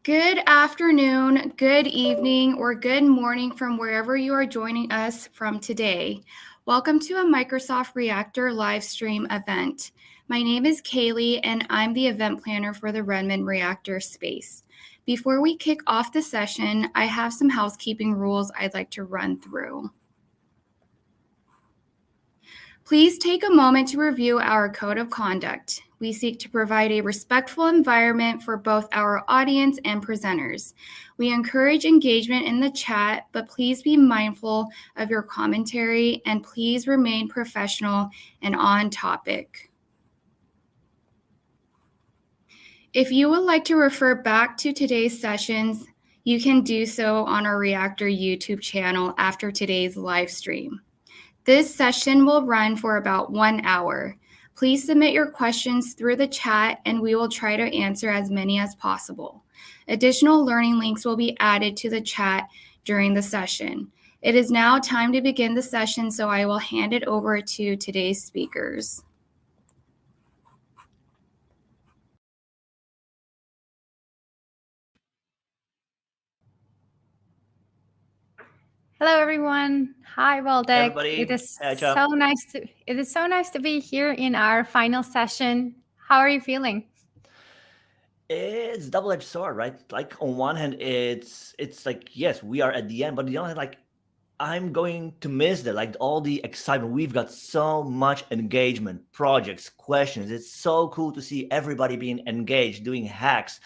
Good afternoon, good evening, or good morning from wherever you are joining us from today. Welcome to a Microsoft Reactor live stream event. My name is Kaylee, and I'm the event planner for the Redmond Reactor space. Before we kick off the session, I have some housekeeping rules I'd like to run through. Please take a moment to review our code of conduct. We seek to provide a respectful environment for both our audience and presenters. We encourage engagement in the chat, but please be mindful of your commentary and please remain professional and on topic. If you would like to refer back to today's sessions, you can do so on our Reactor YouTube channel after today's live stream. This session will run for about 1 hour. Please submit your questions through the chat and we will try to answer as many as possible. Additional learning links will be added to the chat during the session. It is now time to begin the session, so I will hand it over to today's speakers. Hello, everyone. Hi, Waldeck. Hey, everybody. It is Hey, so nice to be here in our final session. How are you feeling? It's double-edged sword, right? Like on one hand, it's like, yes, we are at the end, but on the other hand, like I'm going to miss that, like all the excitement. We've got so much engagement, projects, questions. It's so cool to see everybody being engaged, doing hacks.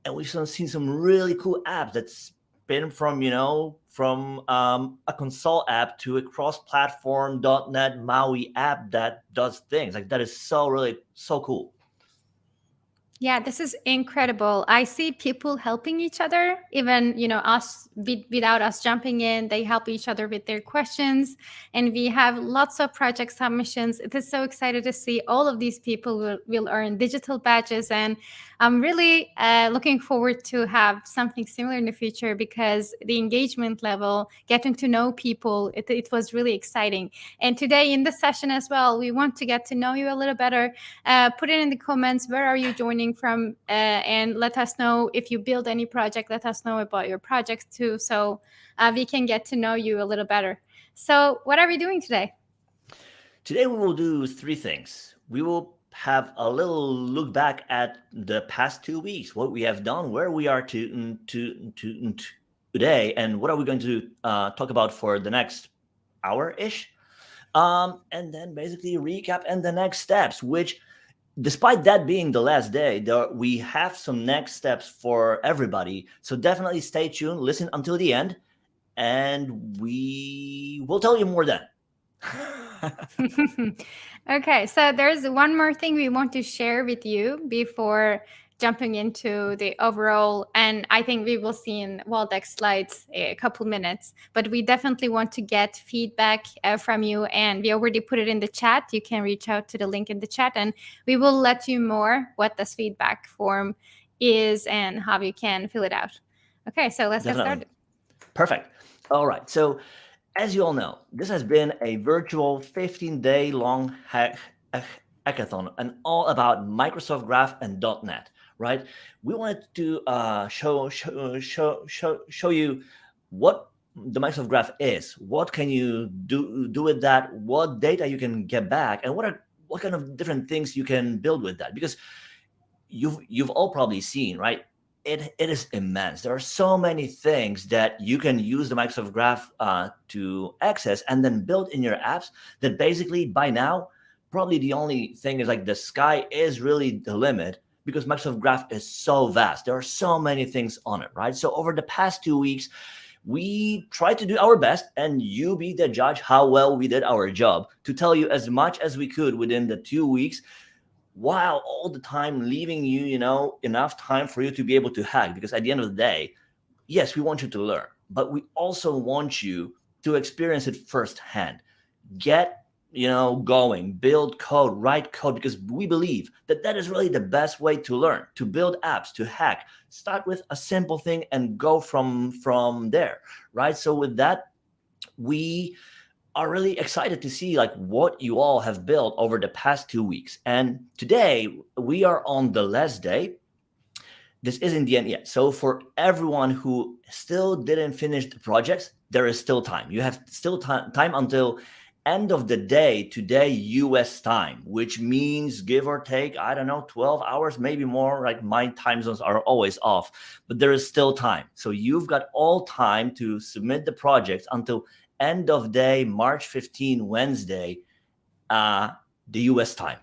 And we've seen some really cool apps that's been from a console app to a cross-platform .NET MAUI app that does things. Like that is so cool. Yeah, this is incredible. I see people helping each other, even, us without us jumping in, they help each other with their questions. And we have lots of project submissions. It is so excited to see all of these people will earn digital badges. And I'm really looking forward to have something similar in the future because the engagement level, getting to know people, it was really exciting. And today in the session as well, we want to get to know you a little better. Put it in the comments, where are you joining from, and let us know if you build any project. Let us know about your projects too, so we can get to know you a little better. So what are we doing today? Today we will do 3 things. We will have a little look back at the past 2 weeks, what we have done, where we are today, and what are we going to talk about for the next hour-ish. And then basically recap and the next steps, which despite that being the last day, we have some next steps for everybody. So definitely stay tuned, listen until the end, and we will tell you more then. Okay, so there's one more thing we want to share with you before jumping into the overall, and I think we will see in Waldeck's slides a couple minutes, but we definitely want to get feedback from you, and we already put it in the chat. You can reach out to the link in the chat, and we will let you more what this feedback form is and how you can fill it out. Okay, so let's get started. Perfect. All right, so as you all know, this has been a virtual 15-day long hackathon and all about Microsoft Graph and .NET, right? We wanted to show you what the Microsoft Graph is, what can you do with that, what data you can get back, and what kind of different things you can build with that, because you've all probably seen, right? It is immense. There are so many things that you can use the Microsoft Graph to access and then build in your apps that basically by now, probably the only thing is like the sky is really the limit because Microsoft Graph is so vast. There are so many things on it, right? So over the past 2 weeks, we tried to do our best, and you be the judge how well we did our job to tell you as much as we could within the 2 weeks, while all the time leaving you, enough time for you to be able to hack. Because at the end of the day, yes, we want you to learn, but we also want you to experience it firsthand. Get, going, build code, write code, because we believe that that is really the best way to learn, to build apps, to hack. Start with a simple thing and go from there, right? So with that, we are really excited to see like what you all have built over the past 2 weeks. And today we are on the last day. this isn't the end yet. So for everyone who still didn't finish the projects, there is still time. You have still time until end of the day today, US time, which means give or take, I don't know, 12 hours, maybe more. Like my time zones are always off, but there is still time. So you've got all time to submit the projects until end of day, March 15, Wednesday, the US time,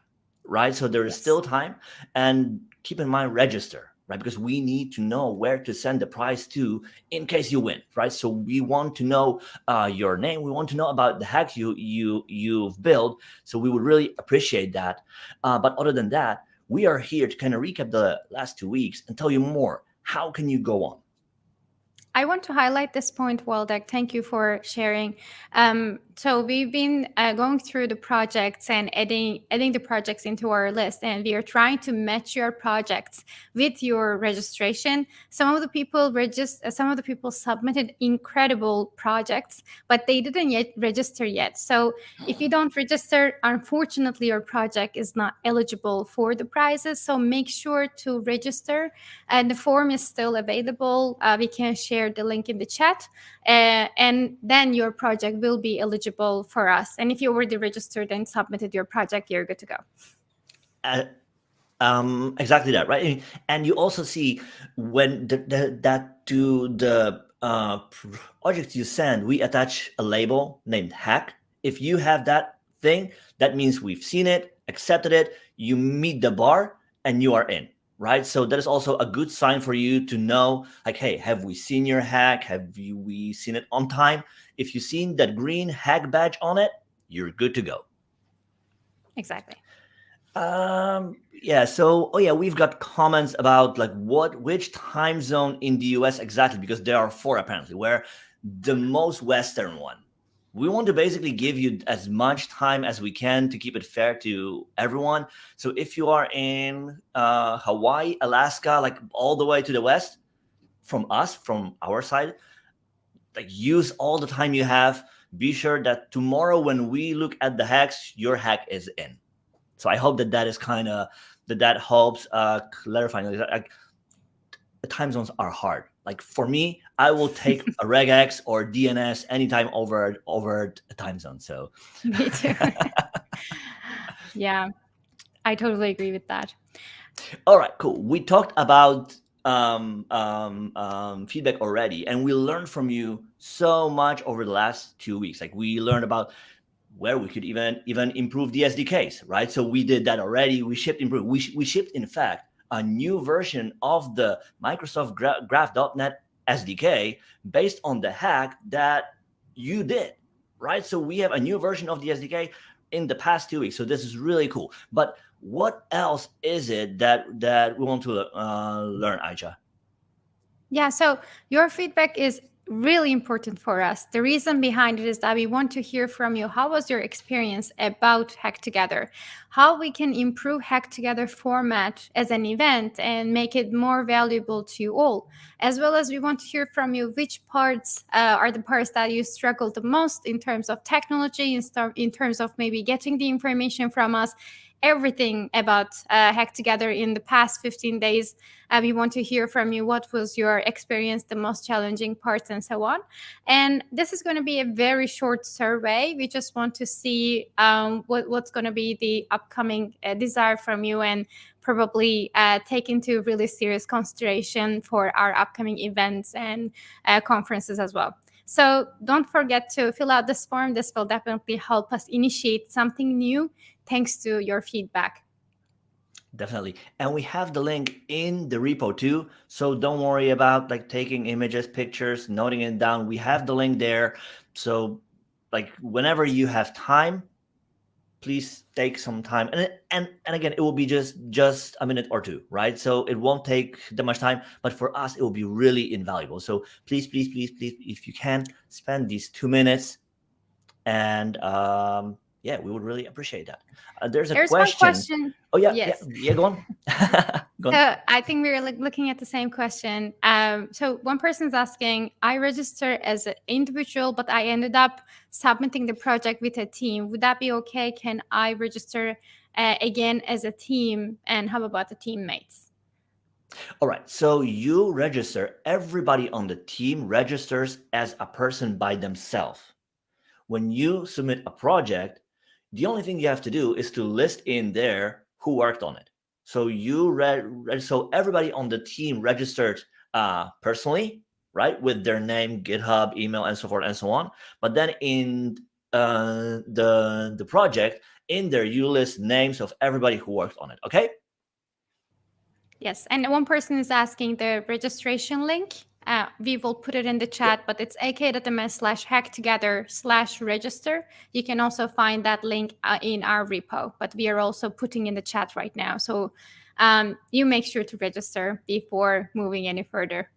right? So there is Yes. still time. And keep in mind, register, right? Because we need to know where to send the prize to in case you win, right? So we want to know your name. We want to know about the hacks you've built. So we would really appreciate that. But other than that, we are here to kind of recap the last 2 weeks and tell you more. How can you go on? I want to highlight this point, Waldek. Thank you for sharing. So we've been going through the projects and adding the projects into our list, and we are trying to match your projects with your registration. Some of the people submitted incredible projects, but they didn't yet register yet. So if you don't register, unfortunately, your project is not eligible for the prizes. So make sure to register, and the form is still available. We can share the link in the chat, and then your project will be eligible for us. And if you already registered and submitted your project, you're good to go. Exactly that, right? And you also see when that to the project you send, we attach a label named hack. If you have that thing, that means we've seen it, accepted it, you meet the bar, and you are in, right? So that is also a good sign for you to know, like, hey, have we seen your hack? We seen it on time? If you've seen that green hack badge on it, you're good to go. Exactly. Yeah. So, we've got comments about like which time zone in the US exactly, because there are 4 apparently. Where the most Western one. We want to basically give you as much time as we can to keep it fair to everyone. So if you are in Hawaii, Alaska, like all the way to the west, from our side, like use all the time you have. Be sure that tomorrow when we look at the hacks, your hack is in. So I hope that is kind of that helps clarifying. Like, the time zones are hard. Like for me, I will take a regex or DNS anytime over a time zone. So Me too. Yeah, I totally agree with that. All right, cool. We talked about feedback already, and we learned from you so much over the last 2 weeks. Like we learned about where we could even improve the SDKs, right? So we did that already. We shipped we shipped, in fact, a new version of the Microsoft Graph.net SDK based on the hack that you did, right? So we have a new version of the SDK in the past 2 weeks. So this is really cool. But what else is it that we want to learn, Aisha? Yeah, so your feedback is really important for us. The reason behind it is that we want to hear from you. How was your experience about Hack Together? How we can improve Hack Together format as an event and make it more valuable to you all. As well as we want to hear from you which parts are the parts that you struggle the most in terms of technology, in terms of maybe getting the information from us. Everything about Hack Together in the past 15 days. We want to hear from you. What was your experience, the most challenging parts, and so on. And this is going to be a very short survey. We just want to see what's going to be the upcoming desire from you, and probably take into really serious consideration for our upcoming events and conferences as well. So don't forget to fill out this form. This will definitely help us initiate something new thanks to your feedback. Definitely. And we have the link in the repo too. So don't worry about like taking images, pictures, noting it down. We have the link there. So like whenever you have time, please take some time. And again, it will be just a minute or two, right? So it won't take that much time, but for us, it will be really invaluable. So please, if you can, spend these 2 minutes, and yeah, we would really appreciate that. There's There's question. one question. Oh yeah, Yes. go on. Go on. So I think we're looking at the same question. So one person's asking, I registered as an individual, but I ended up submitting the project with a team. Would that be okay? Can I register again as a team? And how about the teammates? All right, so you register, everybody on the team registers as a person by themselves. When you submit a project, the only thing you have to do is to list in there who worked on it. So so everybody on the team registered personally, right, with their name, GitHub, email, and so forth and so on. But then in the project, in there you list names of everybody who worked on it. Okay. Yes, and one person is asking the registration link. We will put it in the chat, but it's ak.ms/hacktogether/register. You can also find that link in our repo, but we are also putting in the chat right now. So you make sure to register before moving any further.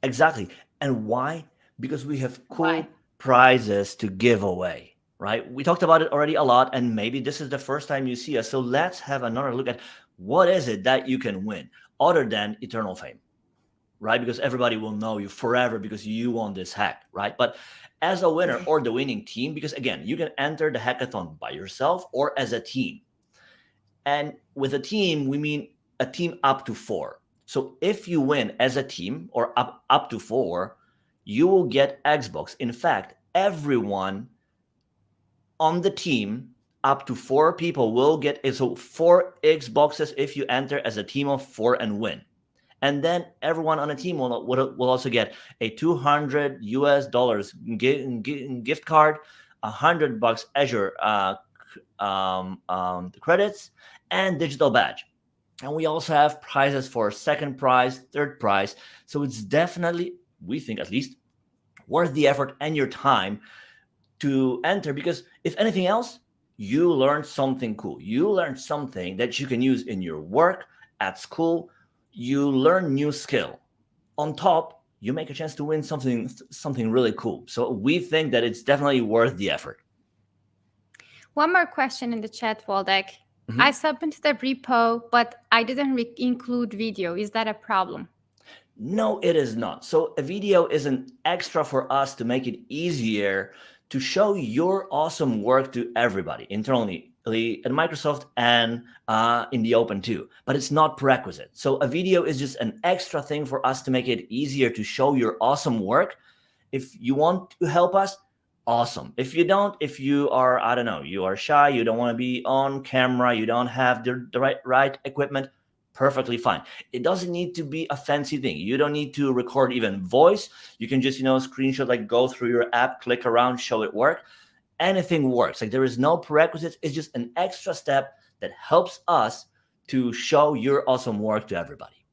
Exactly. And why? Because we have cool prizes to give away, right? We talked about it already a lot, and maybe this is the first time you see us. So let's have another look at what is it that you can win other than eternal fame, right? Because everybody will know you forever because you won this hack, right? But as a winner or the winning team, because again, you can enter the hackathon by yourself or as a team. And with a team, we mean a team up to 4. So if you win as a team or up to 4, you will get Xbox. In fact, everyone on the team up to 4 people will get 4 Xboxes if you enter as a team of 4 and win. And then everyone on a team will also get a $200 gift card, $100 Azure credits, and digital badge. And we also have prizes for second prize, third prize. So it's definitely, we think at least, worth the effort and your time to enter, because if anything else, you learned something cool. You learned something that you can use in your work, at school. You learn new skill. On top, you make a chance to win something really cool. So we think that it's definitely worth the effort. One more question in the chat, Waldek. I submitted the repo, but I didn't include video. Is that a problem? No, it is not. So a video is an extra for us to make it easier to show your awesome work to everybody internally at Microsoft and in the open too. But it's not prerequisite. So a video is just an extra thing for us to make it easier to show your awesome work. If you want to help us, awesome. If you don't, if you are, I don't know, you are shy, you don't want to be on camera, you don't have the right equipment, perfectly fine. It doesn't need to be a fancy thing. You don't need to record even voice. You can just, screenshot, like go through your app, click around, show it work. Anything works. Like there is no prerequisites. It's just an extra step that helps us to show your awesome work to everybody.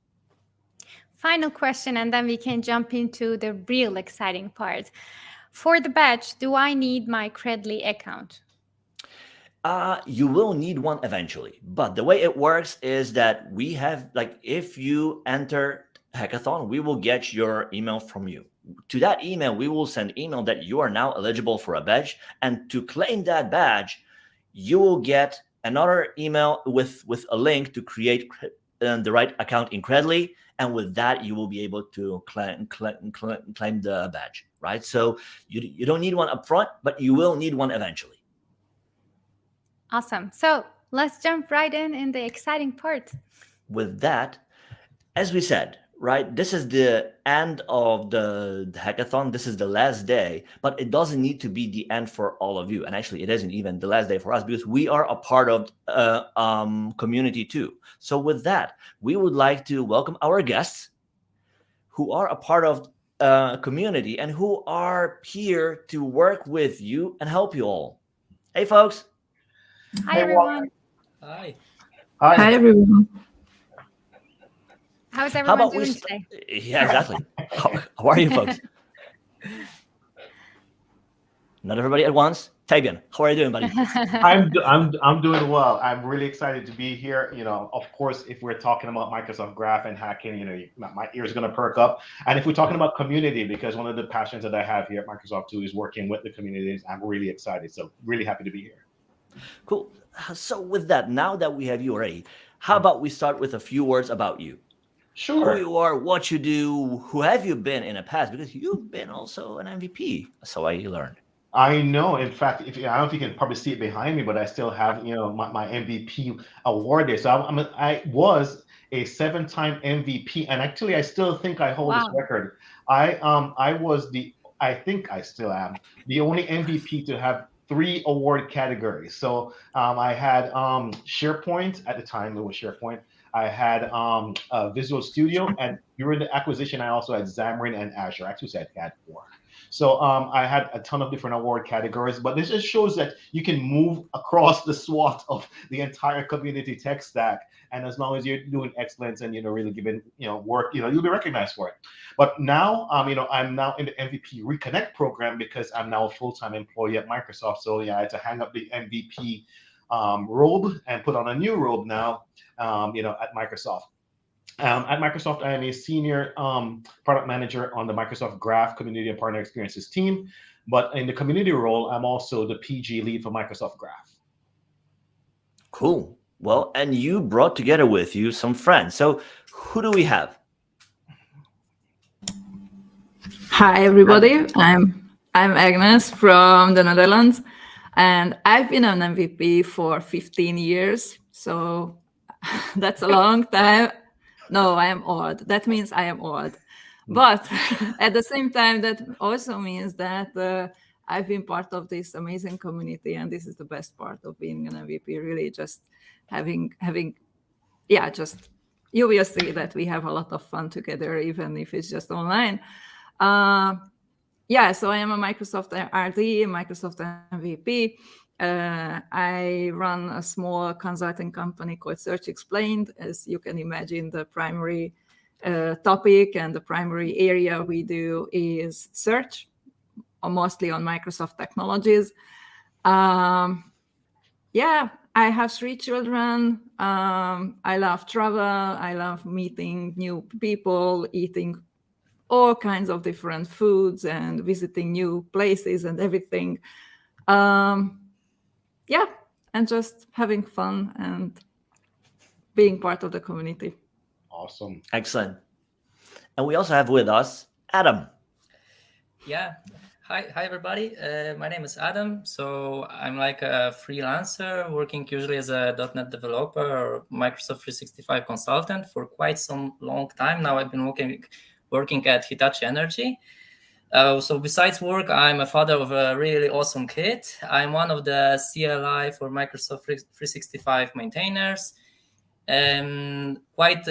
Final question, and then we can jump into the real exciting part. For the badge, do I need my Credly account? You will need one eventually, but the way it works is that we have, like, if you enter Hackathon, we will get your email from you. To that email, we will send email that you are now eligible for a badge, and to claim that badge, you will get another email with a link to create the right account in Credly, and with that, you will be able to claim the badge, right? So you don't need one up front, but you will need one eventually. Awesome. So let's jump right in the exciting part. With that, as we said, right, this is the end of the hackathon. This is the last day, but it doesn't need to be the end for all of you. And actually, it isn't even the last day for us because we are a part of community too. So with that, we would like to welcome our guests who are a part of community and who are here to work with you and help you all. Hey, folks. Hi, everyone. Hi. Hi, everyone. How's everyone doing today? Yeah, exactly. How are you, folks? Not everybody at once. Fabian, how are you doing, buddy? I'm doing well. I'm really excited to be here. Of course, if we're talking about Microsoft Graph and hacking, my ears are going to perk up. And if we're talking about community, because one of the passions that I have here at Microsoft too is working with the communities, I'm really excited. So really happy to be here. Cool. So with that, now that we have you already, how about we start with a few words about you? Sure. Who you are, what you do, who have you been in the past? Because you've been also an MVP, so I learned. I know. In fact, I don't know if you can probably see it behind me, but I still have, my MVP award there. So I was a 7-time MVP, and actually, I still think I hold this Wow. record. I think I still am the only MVP to have 3 award categories. So I had SharePoint at the time. It was SharePoint. I had Visual Studio, and during the acquisition, I also had Xamarin and Azure. Actually, I had 4. So I had a ton of different award categories, but this just shows that you can move across the swath of the entire community tech stack, and as long as you're doing excellence and really giving work, you'll be recognized for it. But now, I'm now in the MVP Reconnect program because I'm now a full-time employee at Microsoft. So yeah, I had to hang up the MVP robe and put on a new robe now, at Microsoft. At Microsoft, I am a senior product manager on the Microsoft Graph Community and Partner Experiences team. But in the community role, I'm also the PG lead for Microsoft Graph. Cool. Well, and you brought together with you some friends. So who do we have? Hi, everybody. I'm Agnes from the Netherlands, and I've been an MVP for 15 years. So that's a long time. No, I am old. That means I am old. But at the same time, that also means that I've been part of this amazing community, and this is the best part of being an MVP, really just having just you will see that we have a lot of fun together, even if it's just online. So I am a Microsoft RD, Microsoft MVP. I run a small consulting company called Search Explained. As you can imagine, the primary topic and the primary area we do is search, mostly on Microsoft technologies. I have 3 children. I love travel. I love meeting new people, eating all kinds of different foods and visiting new places and everything. And just having fun and being part of the community. Awesome. Excellent. And we also have with us Adam. Yeah. Hi, everybody. My name is Adam. So I'm like a freelancer working usually as a .NET developer or Microsoft 365 consultant for quite some long time now. I've been working at Hitachi Energy. So besides work, I'm a father of a really awesome kid. I'm one of the CLI for Microsoft 365 maintainers. I'm quite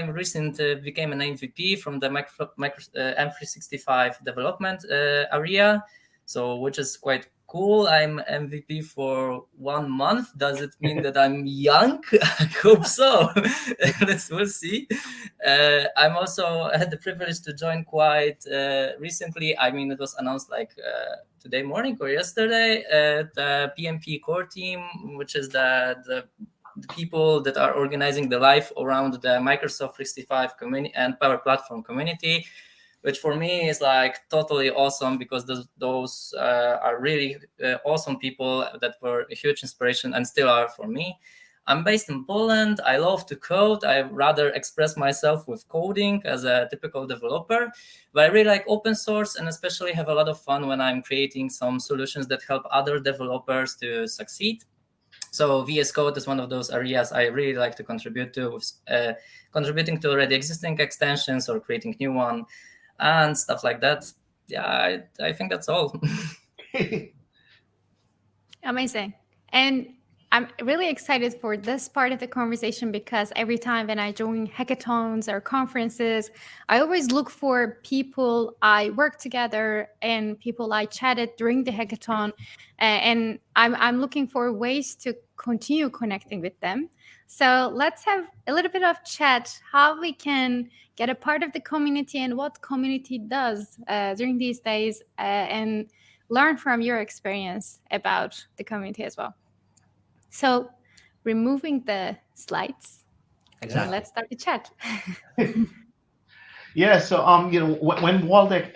recent became an MVP from the M365 development area, so which is quite cool. I'm MVP for 1 month. Does it mean that I'm young? I hope so. We'll see. I'm also had the privilege to join quite recently. I mean, it was announced like today morning or yesterday. The PMP core team, which is the people that are organizing the life around the Microsoft 365 community and Power Platform community, which for me is like totally awesome because those are really awesome people that were a huge inspiration and still are for me. I'm based in Poland. I love to code. I rather express myself with coding as a typical developer, but I really like open source and especially have a lot of fun when I'm creating some solutions that help other developers to succeed. So VS Code is one of those areas I really like to contribute to, contributing to already existing extensions or creating new one and stuff like that. Yeah, I think that's all. Amazing. And I'm really excited for this part of the conversation because every time when I join hackathons or conferences, I always look for people I work together and people I chatted during the hackathon. And I'm looking for ways to continue connecting with them. So let's have a little bit of chat, how we can get a part of the community and what community does during these days and learn from your experience about the community as well. So removing the slides, Exactly. Let's start the chat. Yeah, so when Waldeck,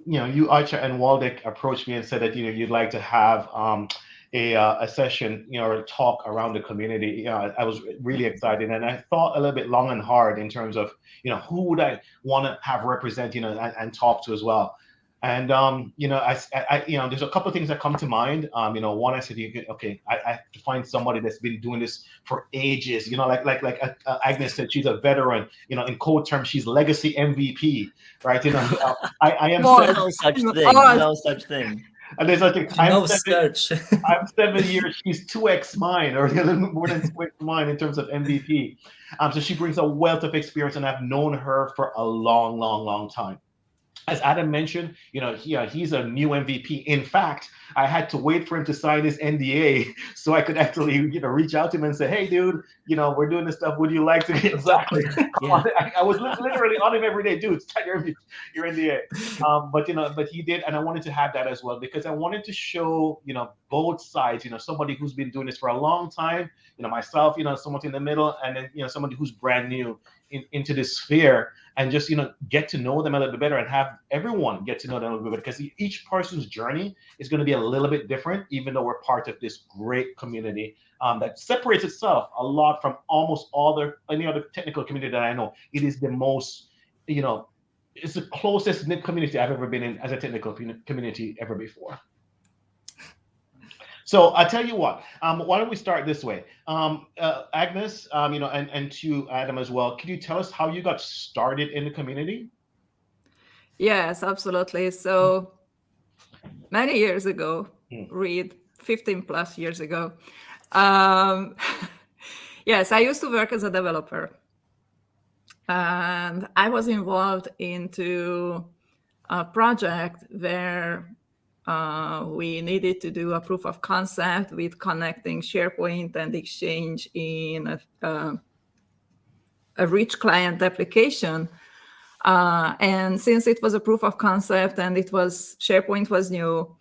you Archer and Waldeck approached me and said that you'd like to have a session or a talk around the community, I was really excited, and I thought a little bit long and hard in terms of who would I want to have represent and talk to as well. And there's a couple of things that come to mind. One, I said, I have to find somebody that's been doing this for ages. Like Agnes said, she's a veteran. In code terms, she's legacy MVP, right? I am More. No such thing. Oh. No such thing. and there's like No search. I'm 7 years. She's 2x mine, or a little more than 2x mine in terms of MVP. So she brings a wealth of experience, and I've known her for a long, long, long time. As Adam mentioned, he's a new MVP. In fact, I had to wait for him to sign his NDA so I could actually, reach out to him and say, "Hey, dude, we're doing this stuff. Would you like to?" Exactly. Yeah. I was literally on him every day, dude. Sign your NDA. But he did, and I wanted to have that as well because I wanted to show, both sides. Somebody who's been doing this for a long time. Myself. Someone in the middle, and then somebody who's brand new into this sphere. And just get to know them a little bit better, and have everyone get to know them a little bit better, because each person's journey is going to be a little bit different, even though we're part of this great community that separates itself a lot from almost any other technical community that I know. It is the most, it's the closest knit community I've ever been in as a technical community ever before. So I tell you what, why don't we start this way? Agnes, and to Adam as well, can you tell us how you got started in the community? Yes, absolutely. So many years ago, read 15 plus years ago. Yes, I used to work as a developer, and I was involved into a project where we needed to do a proof of concept with connecting SharePoint and Exchange in a rich client application. And since it was a proof of concept and SharePoint was new,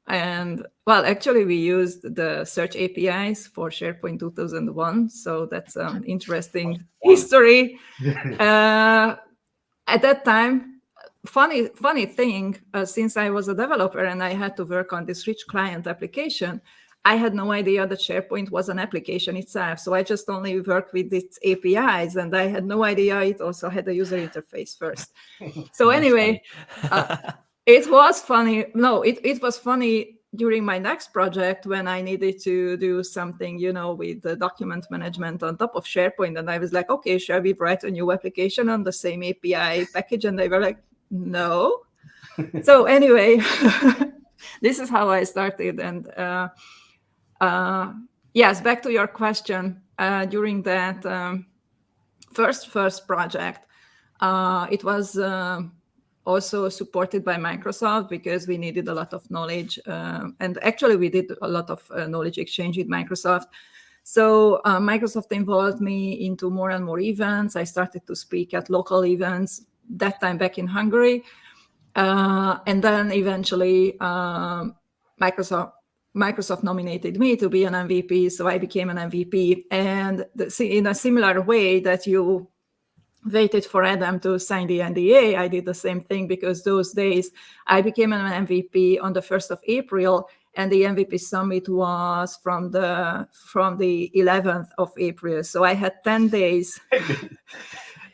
actually we used the search APIs for SharePoint 2001. So that's an interesting history. At that time, funny thing, since I was a developer and I had to work on this rich client application, I had no idea that SharePoint was an application itself. So I just only worked with its APIs, and I had no idea it also had a user interface first. So anyway, it was funny. No, it was funny during my next project when I needed to do something, with the document management on top of SharePoint. And I was like, okay, shall we write a new application on the same API package? And they were like, no. So anyway, this is how I started. And yes, back to your question. During that first project, it was also supported by Microsoft because we needed a lot of knowledge. And actually, we did a lot of knowledge exchange with Microsoft. So Microsoft involved me into more and more events. I started to speak at local events, that time back in Hungary. And then eventually Microsoft nominated me to be an MVP. So I became an MVP. And in a similar way that you waited for Adam to sign the NDA, I did the same thing, because those days I became an MVP on the 1st of April. And the MVP summit was from the 11th of April. So I had 10 days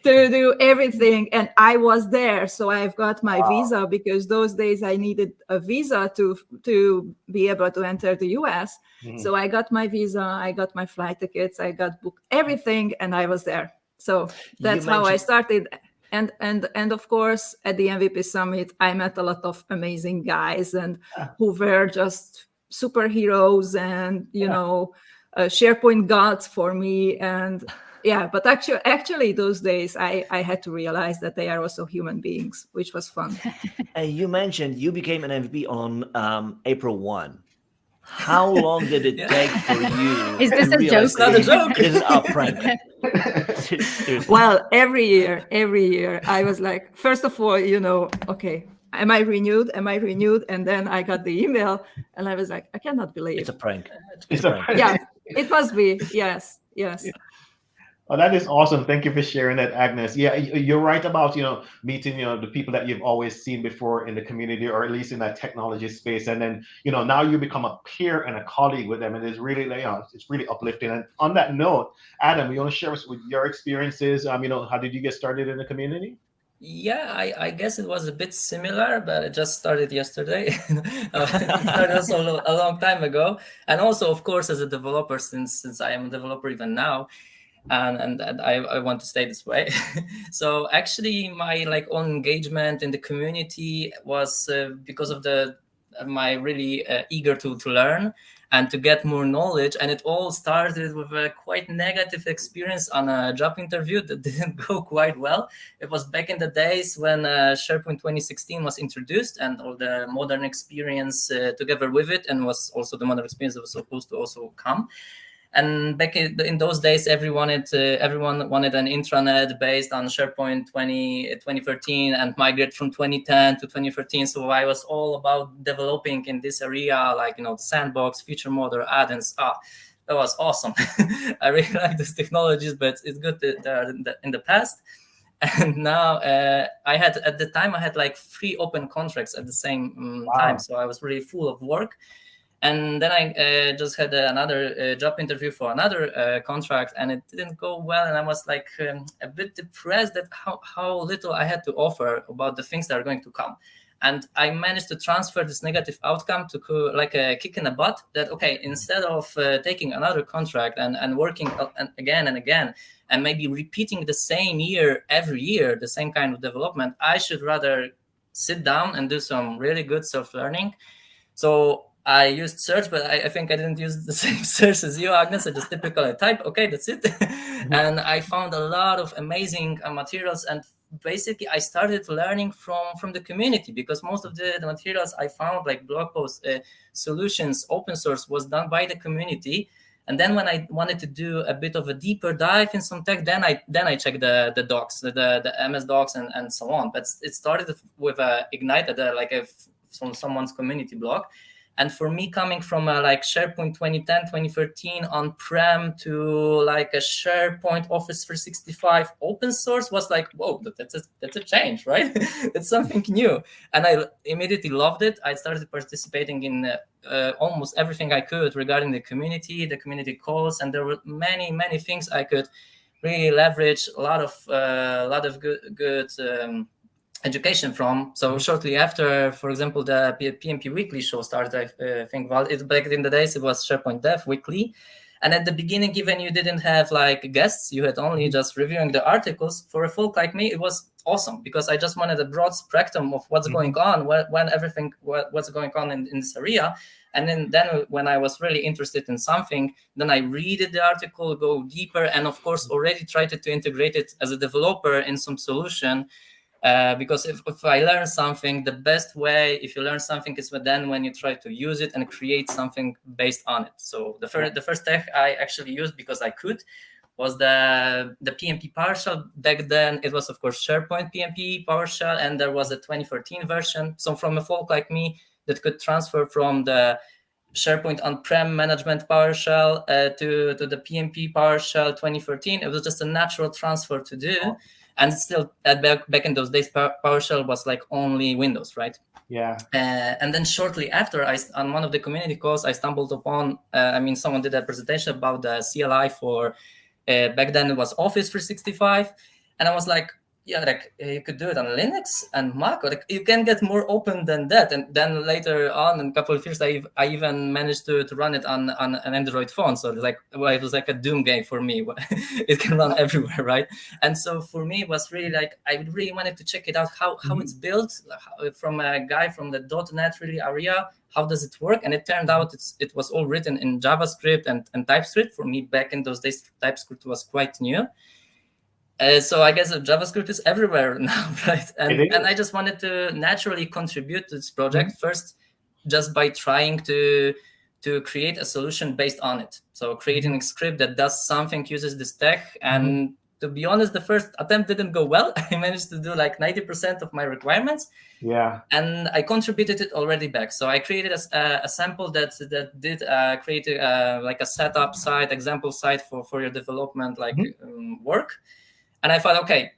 to do everything, and I was there. So I've got my visa, because those days I needed a visa to be able to enter the US. Mm-hmm. So I got my visa, I got my flight tickets, I got booked everything, and I was there. So that's how I started. And of course, at the MVP Summit, I met a lot of amazing guys and who were just superheroes and, SharePoint gods for me. And yeah, but actually those days I had to realize that they are also human beings, which was fun. And you mentioned you became an MVP on April 1. How long did it take for you? Is this a joke? It's not a joke. It is a prank. Well, every year, I was like, first of all, okay, am I renewed? And then I got the email, and I was like, I cannot believe it's a prank. It's a prank. Yeah, it must be. Yes. Yeah. Oh, that is awesome. Thank you for sharing that, Agnes. Yeah, you're right about, meeting, the people that you've always seen before in the community, or at least in that technology space. And then, now you become a peer and a colleague with them. And it's really, it's really uplifting. And on that note, Adam, you want to share with your experiences? How did you get started in the community? Yeah, I guess it was a bit similar, but it just started yesterday. It started also a long time ago. And also, of course, as a developer, since I am a developer even now, and I want to stay this way. So actually, my like own engagement in the community was because of my really eager to learn and to get more knowledge. And it all started with a quite negative experience on a job interview that didn't go quite well. It was back in the days when SharePoint 2016 was introduced and all the modern experience together with it, and was also the modern experience that was supposed to also come. And back in those days, everyone wanted an intranet based on SharePoint 2013 and migrate from 2010 to 2013. So I was all about developing in this area, like, the sandbox, feature model, add-ins. That was awesome. I really like these technologies, but it's good that they're in the past. And now at the time I had like 3 open contracts at the same time. So I was really full of work. And then I just had another job interview for another contract, and it didn't go well. And I was like a bit depressed at how little I had to offer about the things that are going to come. And I managed to transfer this negative outcome to like a kick in the butt that, okay, instead of taking another contract and working again and again, and maybe repeating the same year every year, the same kind of development, I should rather sit down and do some really good self-learning. So I used search, but I think I didn't use the same search as you, Agnes. I just typically type, okay, that's it. And I found a lot of amazing materials. And basically, I started learning from the community, because most of the materials I found, like blog posts, solutions, open source, was done by the community. And then when I wanted to do a bit of a deeper dive in some tech, then I checked the docs, the MS docs and so on. But it started with Ignite, from someone's community blog. And for me, coming from like SharePoint 2010, 2013 on-prem to like a SharePoint Office 365 open source was like, whoa, that's a change, right? It's something new. And I immediately loved it. I started participating in almost everything I could regarding the community calls, and there were many, many things I could really leverage, a lot of good education from. So shortly after, for example, the PMP Weekly show started, I think, well, back in the days, it was SharePoint Dev Weekly. And at the beginning, even you didn't have like guests, you had only just reviewing the articles. For a folk like me, it was awesome, because I just wanted a broad spectrum of what's going on, what's going on in this area. And then when I was really interested in something, then I read the article, go deeper, and of course already tried to integrate it as a developer in some solution. Because if I learn something, the best way, if you learn something, is then when you try to use it and create something based on it. So the first tech I actually used, because I could, was the PMP PowerShell. Back then, it was, of course, SharePoint PMP PowerShell, and there was a 2014 version. So from a folk like me that could transfer from the SharePoint on-prem management PowerShell to the PMP PowerShell 2014, it was just a natural transfer to do. And still, back in those days, PowerShell was like only Windows, right? Yeah. And then shortly after, on one of the community calls, I stumbled upon, someone did a presentation about the CLI for, back then it was Office 365. And I was like, yeah, like you could do it on Linux and Mac. Like, you can get more open than that. And then later on, in a couple of years, I even managed to run it on an Android phone. So it was like a Doom game for me. It can run everywhere, right? And so for me, it was really like, I really wanted to check it out, how it's built, from a guy from the .NET really area. How does it work? And it turned out it was all written in JavaScript and TypeScript. For me, back in those days, TypeScript was quite new. So I guess JavaScript is everywhere now, right? And I just wanted to naturally contribute to this project first, just by trying to create a solution based on it. So creating a script that does something, uses this tech. And to be honest, the first attempt didn't go well. I managed to do like 90% of my requirements. Yeah. And I contributed it already back. So I created a sample that did create like a setup site, example site for your development work. And I thought, okay,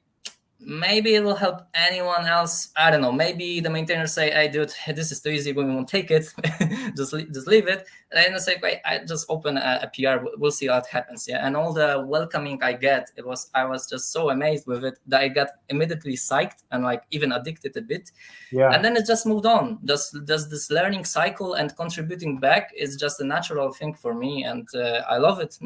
maybe it will help anyone else. I don't know. Maybe the maintainers say, "Hey, dude, this is too easy. We won't take it. just leave it." And I say, "Wait, I just open a PR. We'll see what happens." Yeah. And all the welcoming I get, I was just so amazed with it that I got immediately psyched and like even addicted a bit. Yeah. And then it just moved on. Just this learning cycle and contributing back is just a natural thing for me, and I love it.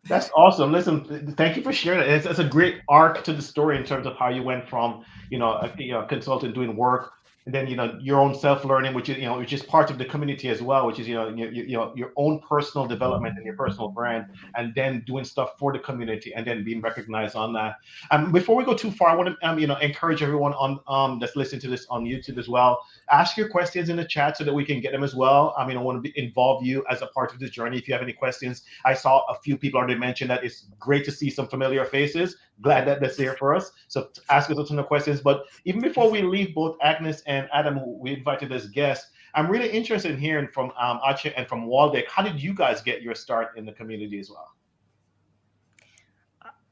That's awesome. Listen, thank you for sharing it. It's a great arc to the story in terms of how you went from, a consultant doing work, and then, your own self-learning, which is part of the community as well, which is, your own personal development and your personal brand, and then doing stuff for the community and then being recognized on that. Before we go too far, I want to, encourage everyone on that's listening to this on YouTube as well. Ask your questions in the chat so that we can get them as well. I want to involve you as a part of this journey. If you have any questions, I saw a few people already mention that it's great to see some familiar faces. Glad that that's here for us. So ask us a ton of questions. But even before we leave both Agnes and Adam, who we invited as guests, I'm really interested in hearing from Ache and from Waldeck. How did you guys get your start in the community as well?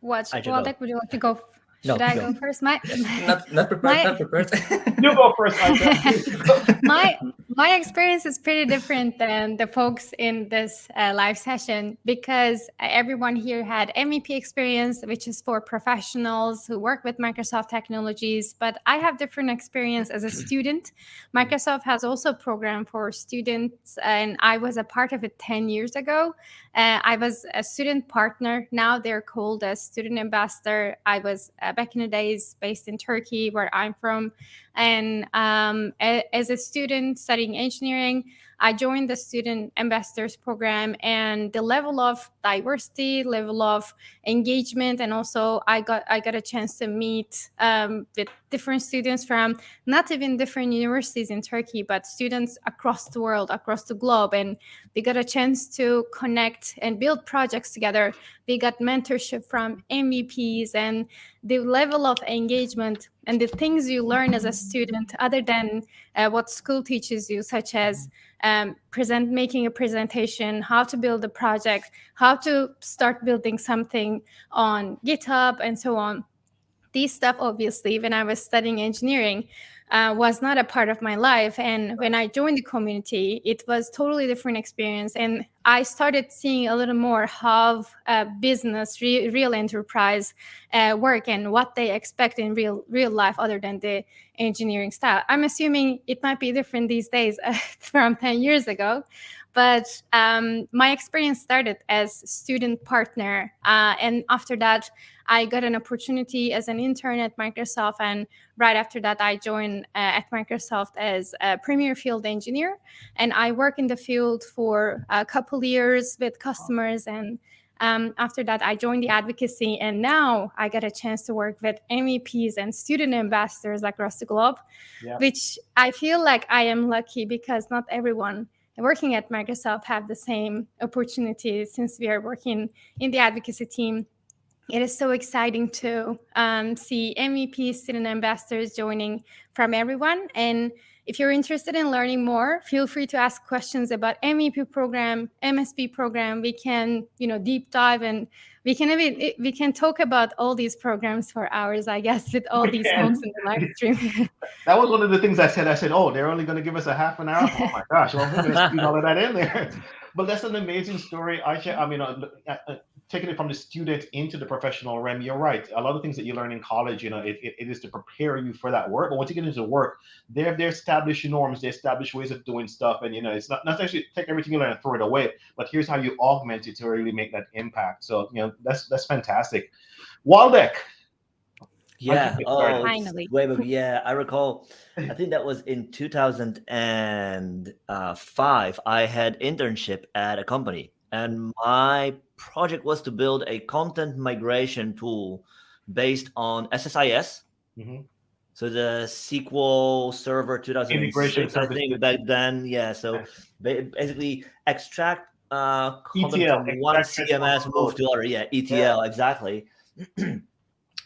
Waldeck, would you like to go? No, Should I go first? Not prepared. Not prepared. You go first, Ache. My experience is pretty different than the folks in this live session, because everyone here had MEP experience, which is for professionals who work with Microsoft technologies. But I have different experience as a student. Microsoft has also a program for students, and I was a part of it 10 years ago. I was a student partner. Now they're called a student ambassador. I was back in the days based in Turkey, where I'm from. And as a student studying engineering, I joined the Student Ambassadors Program, and the level of diversity, level of engagement, and also I got a chance to meet with different students from not even different universities in Turkey, but students across the world, across the globe. And we got a chance to connect and build projects together. We got mentorship from MVPs, and the level of engagement and the things you learn as a student, other than what school teaches you, such as making a presentation, how to build a project, how to start building something on GitHub, and so on. These stuff, obviously, when I was studying engineering, was not a part of my life. And when I joined the community, it was totally different experience. And I started seeing a little more how business, real enterprise work, and what they expect in real life, other than the engineering style. I'm assuming it might be different these days from 10 years ago. But my experience started as student partner. And after that, I got an opportunity as an intern at Microsoft. And right after that, I joined at Microsoft as a premier field engineer. And I work in the field for a couple years with customers. And after that, I joined the advocacy. And now I got a chance to work with MEPs and student ambassadors across the globe, which I feel like I am lucky, because not everyone working at Microsoft have the same opportunity. Since we are working in the advocacy team, it is so exciting to see MEPs, student ambassadors joining from everyone. And if you're interested in learning more, feel free to ask questions about MEP program, MSP program. We can, deep dive, and we can talk about all these programs for hours, I guess, with all these folks in the live stream. That was one of the things I said. I said, oh, they're only going to give us a half an hour. Oh my gosh, well, we're going to squeeze all of that in there. But that's an amazing story, Aisha. Taking it from the student into the professional realm, you're right. A lot of things that you learn in college, it is to prepare you for that work. But once you get into work, they establish norms, they establish ways of doing stuff. And, it's not actually take everything you learn and throw it away, but here's how you augment it to really make that impact. So, that's fantastic. Waldeck. Yeah. Finally. Yeah, I recall. I think that was in 2005. I had internship at a company, and my project was to build a content migration tool based on SSIS. Mm-hmm. So the SQL Server 2006, I think, back then. Yeah. So basically extract content ETL, from one CMS, move to other. Yeah, ETL, exactly. And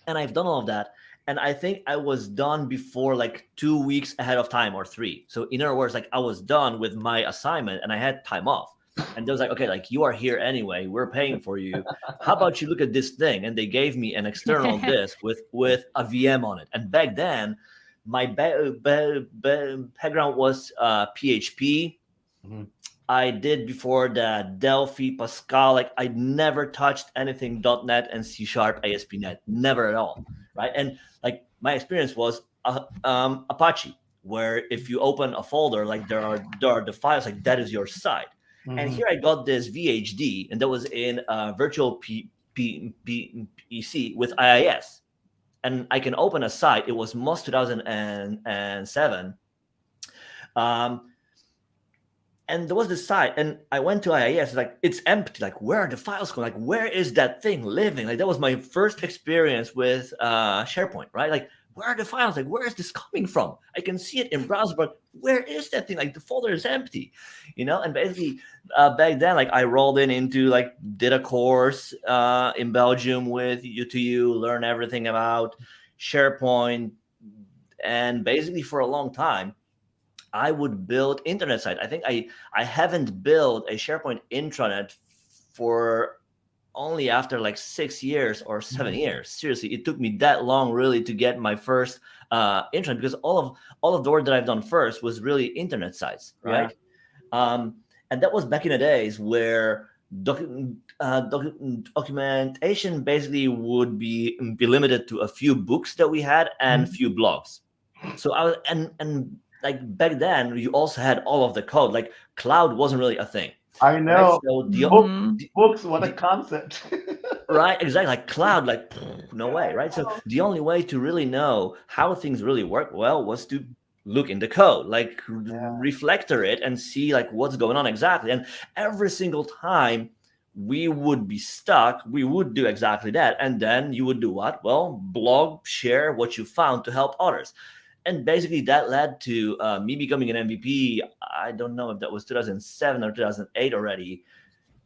I've done all of that. And I think I was done before like 2 weeks ahead of time, or 3. So in other words, like I was done with my assignment and I had time off. And they was like, okay, like you are here anyway, we're paying for you. How about you look at this thing? And they gave me an external disk with a VM on it. And back then, my background was PHP. Mm-hmm. I did before that Delphi, Pascal. Like I never touched anything .NET and C#, ASP.NET, never at all, right? And like my experience was Apache, where if you open a folder, like there are the files, like that is your site. Mm-hmm. And here I got this VHD, and that was in virtual PC with IIS. And I can open a site. It was MOS 2007. And there was this site, and I went to IIS, like, it's empty. Like, where are the files going? Like, where is that thing living? Like, that was my first experience with SharePoint, right? Like, where are the files? Like, where is this coming from? I can see it in browser, but where is that thing? Like, the folder is empty, you know? And basically, back then, like, I rolled into, like, did a course in Belgium with U2U, learn everything about SharePoint. And basically, for a long time, I would build internet sites. I think I haven't built a SharePoint intranet for only after like 6 years or 7 years. Seriously, it took me that long really to get my first intranet, because all of the work that I've done first was really internet sites, right? Yeah. And that was back in the days where documentation basically would be limited to a few books that we had and few blogs. So I was and like back then, you also had all of the code. Like cloud wasn't really a thing. I know. Right? So books, what a concept. Right, exactly. Like cloud, like no way, right? So the only way to really know how things really work well was to look in the code, like reflector it and see like what's going on exactly. And every single time we would be stuck, we would do exactly that. And then you would do what? Well, blog, share what you found to help others. And basically that led to me becoming an MVP. I don't know if that was 2007 or 2008 already.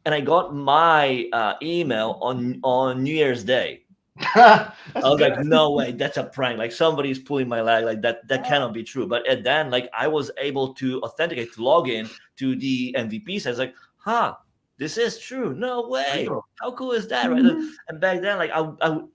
And I got my email on New Year's Day. I was like, no way, that's a prank. Like somebody's pulling my leg. Like that cannot be true. But then like I was able to authenticate, to log in to the MVP. So I was like, this is true. No way. How cool is that? Right. And back then, like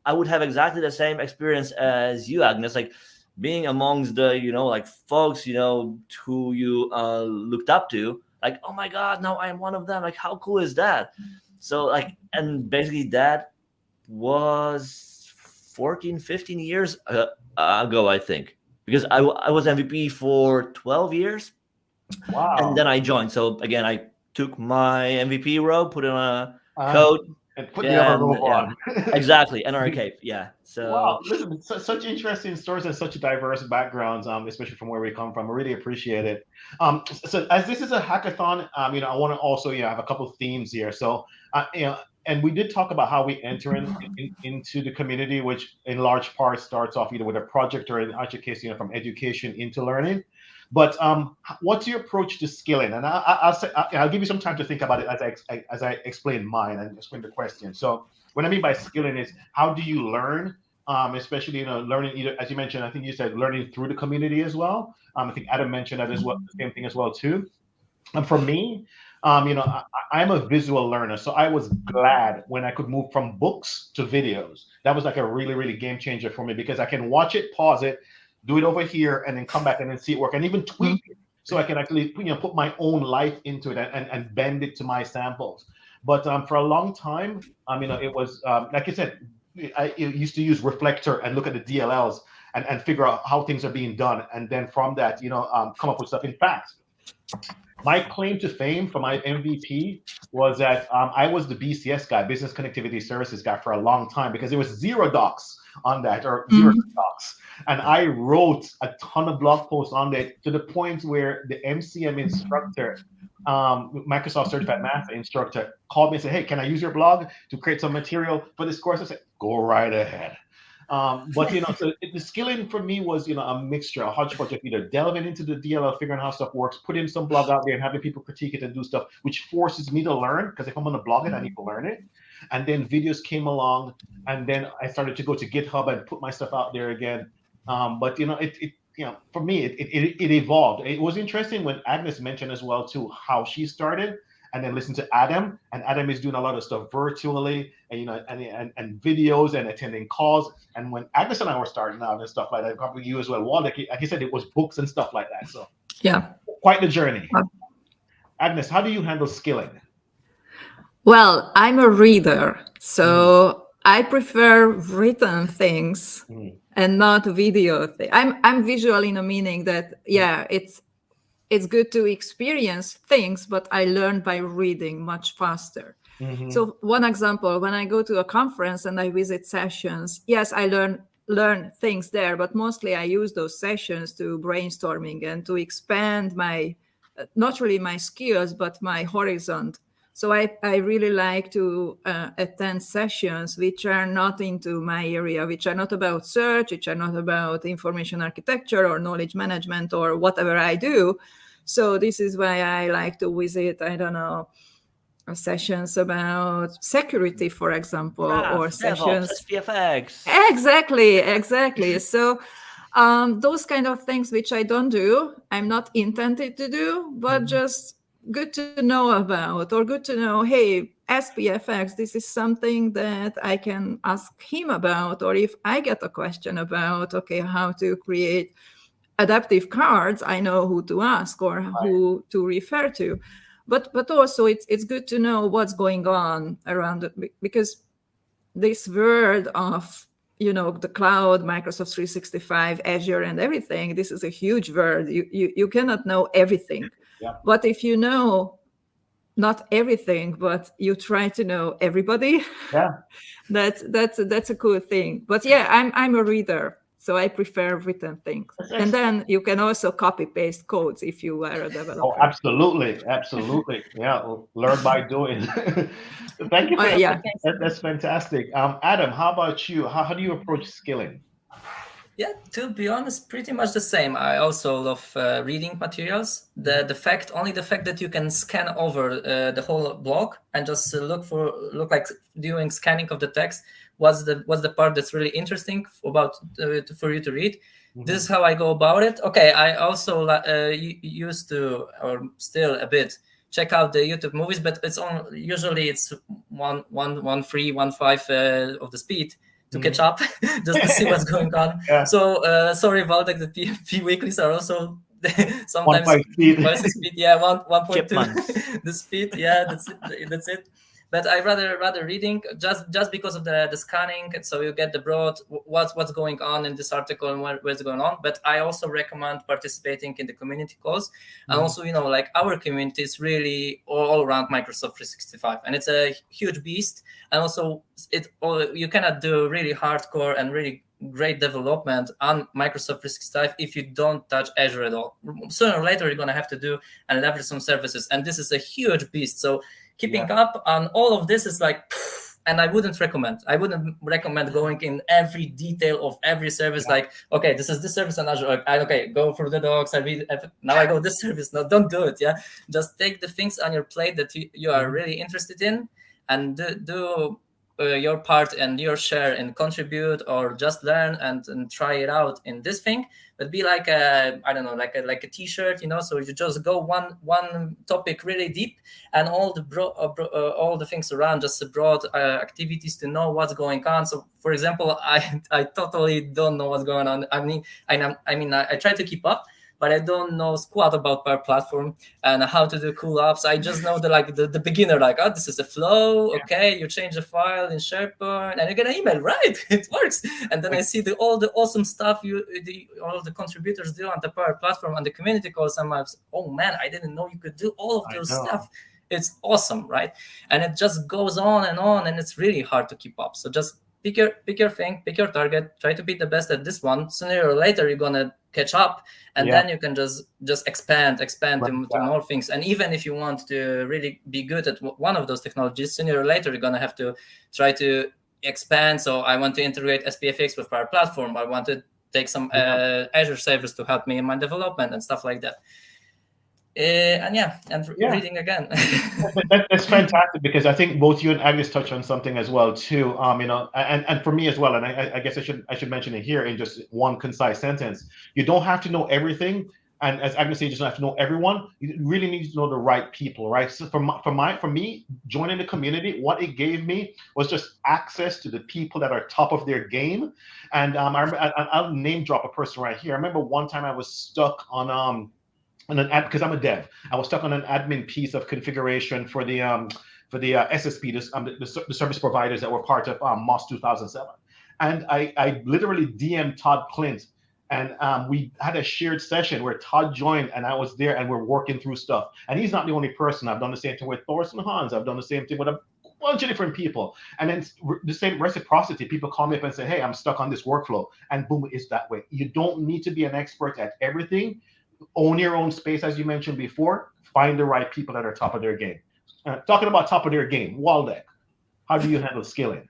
I would have exactly the same experience as you, Agnes. Like being amongst the, like folks, who you looked up to, like, oh my God, now I'm one of them. Like, how cool is that? So like, and basically that was 14, 15 years ago, I think, because I was MVP for 12 years. Wow. And then I joined. So again, I took my MVP robe, put in a coat, and put the other robe on. Exactly. NRK. Yeah. So wow, listen, such interesting stories and such diverse backgrounds, especially from where we come from. I really appreciate it. So as this is a hackathon, I want to also have a couple of themes here. So and we did talk about how we enter into the community, which in large part starts off either with a project or in our case, from education into learning. But what's your approach to skilling? And I'll give you some time to think about it as I explain mine and explain the question. So what I mean by skilling is, how do you learn, especially learning either, as you mentioned, I think you said learning through the community as well. I think Adam mentioned that as well, the same thing as well too. And for me, I'm a visual learner, so I was glad when I could move from books to videos. That was like a really, really game changer for me, because I can watch it, pause it, do it over here, and then come back and then see it work, and even tweak it, so I can actually put my own life into it and bend it to my samples. But for a long time, it was like I said, I used to use Reflector and look at the DLLs and figure out how things are being done, and then from that, come up with stuff. In fact, my claim to fame for my MVP was that I was the BCS guy, Business Connectivity Services guy, for a long time, because there was 0 docs on that, or 0 docs. And I wrote a ton of blog posts on that, to the point where the MCM instructor, Microsoft Certified Master instructor, called me and said, hey, can I use your blog to create some material for this course? I said, go right ahead. But so the skilling for me was a mixture, a hodgepodge of either delving into the DLL, figuring out how stuff works, putting some blog out there and having people critique it and do stuff, which forces me to learn, because if I'm going to blog it, I need to learn it. And then videos came along, and then I started to go to GitHub and put my stuff out there again. But for me, it evolved. It was interesting when Agnes mentioned as well too how she started, and then listen to Adam. And Adam is doing a lot of stuff virtually, and and videos and attending calls. And when Agnes and I were starting out and stuff like that, probably you as well, like he said, it was books and stuff like that. So Yeah. quite the journey. Agnes, how do you handle skilling? Well, I'm a reader, so I prefer written things and not video things. I'm visual in a meaning that, it's good to experience things, but I learn by reading much faster. So one example, when I go to a conference and I visit sessions, yes, I learn things there, but mostly I use those sessions to brainstorming and to expand my, not really my skills, but my horizon. So I really like to attend sessions which are not into my area, which are not about search, which are not about information architecture or knowledge management or whatever I do. So this is why I like to visit, I don't know, sessions about security, for example, or sessions. SPFX. Exactly. So those kind of things which I don't do, I'm not intended to do, but just good to know about, or good to know, hey, SPFX, this is something that I can ask him about, or if I get a question about, okay, how to create adaptive cards, I know who to ask or who to refer to. But also it's good to know what's going on around it, because this world of the cloud, Microsoft 365, Azure, and everything, this is a huge world. You cannot know everything. Yeah. But if you know not everything, but you try to know everybody, that's a cool thing. But yeah, I'm a reader, so I prefer written things. And then you can also copy paste codes if you are a developer. Oh, absolutely. Yeah, learn by doing. Thank you for that. Yeah. That's fantastic. Adam, how about you? How do you approach skilling? Yeah, to be honest, pretty much the same. I also love reading materials. The fact that you can scan over the whole blog and just look like doing scanning of the text was the part that's really interesting about for you to read. This is how I go about it. Okay, I also used to, or still a bit, check out the YouTube movies, but usually it's 1.3, 1.5 of the speed to catch up, just to see what's going on. Yeah. So sorry, Waldek, the PFP weeklies are also sometimes 1.5 speed. 1.2 the speed. Yeah, that's it. But I rather reading just because of the scanning, so you get the broad what's going on in this article and where's going on. But I also recommend participating in the community calls, and also like our community is really all around Microsoft 365, and it's a huge beast. And also you cannot do really hardcore and really great development on Microsoft 365 if you don't touch Azure at all. Sooner or later you're gonna have to do and leverage some services, and this is a huge beast. So keeping up on all of this is like, and I wouldn't recommend going in every detail of every service. Like, okay, this is this service on Azure. Okay, go through the docs. I read. Now I go this service. No, don't do it. Yeah, just take the things on your plate that you are really interested in, and do your part and your share and contribute, or just learn and try it out in this thing. But be like like a t-shirt, so you just go one topic really deep, and all the things around, just broad activities to know what's going on. So for example, I totally don't know what's going on. I try to keep up, but I don't know squat about Power Platform and how to do cool ops. I just know the beginner, this is a flow. Okay, you change the file in SharePoint and you get an email, right? It works. And then I see all the awesome stuff all the contributors do on the Power Platform on the community calls. And I'm, oh man, I didn't know you could do all of those stuff. It's awesome, right? And it just goes on, and it's really hard to keep up. So just pick your thing, pick your target, try to be the best at this one. Sooner or later, you're gonna catch up, and then you can just expand to more things. And even if you want to really be good at one of those technologies, sooner or later, you're gonna have to try to expand. So I want to integrate SPFX with Power Platform. I want to take some Azure servers to help me in my development and stuff like that. Reading again. That's fantastic, because I think both you and Agnes touched on something as well too. And for me as well, and I guess I should mention it here in just one concise sentence. You don't have to know everything, And as Agnes said, you just don't have to know everyone. You really need to know the right people, right? So for me, joining the community, what it gave me was just access to the people that are top of their game. And I'll name drop a person right here. I remember one time I was stuck on an ad, because I'm a dev. I was stuck on an admin piece of configuration for the SSP, the service providers that were part of MOS 2007. And I literally DM'd Todd Clint, and we had a shared session where Todd joined and I was there, and we're working through stuff. And he's not the only person. I've done the same thing with Thorsten Hans. I've done the same thing with a bunch of different people. And then the same reciprocity. People call me up and say, hey, I'm stuck on this workflow. And boom, it's that way. You don't need to be an expert at everything. Own your own space, as you mentioned before. Find the right people that are top of their game. Talking about top of their game, Waldeck, how do you handle skilling?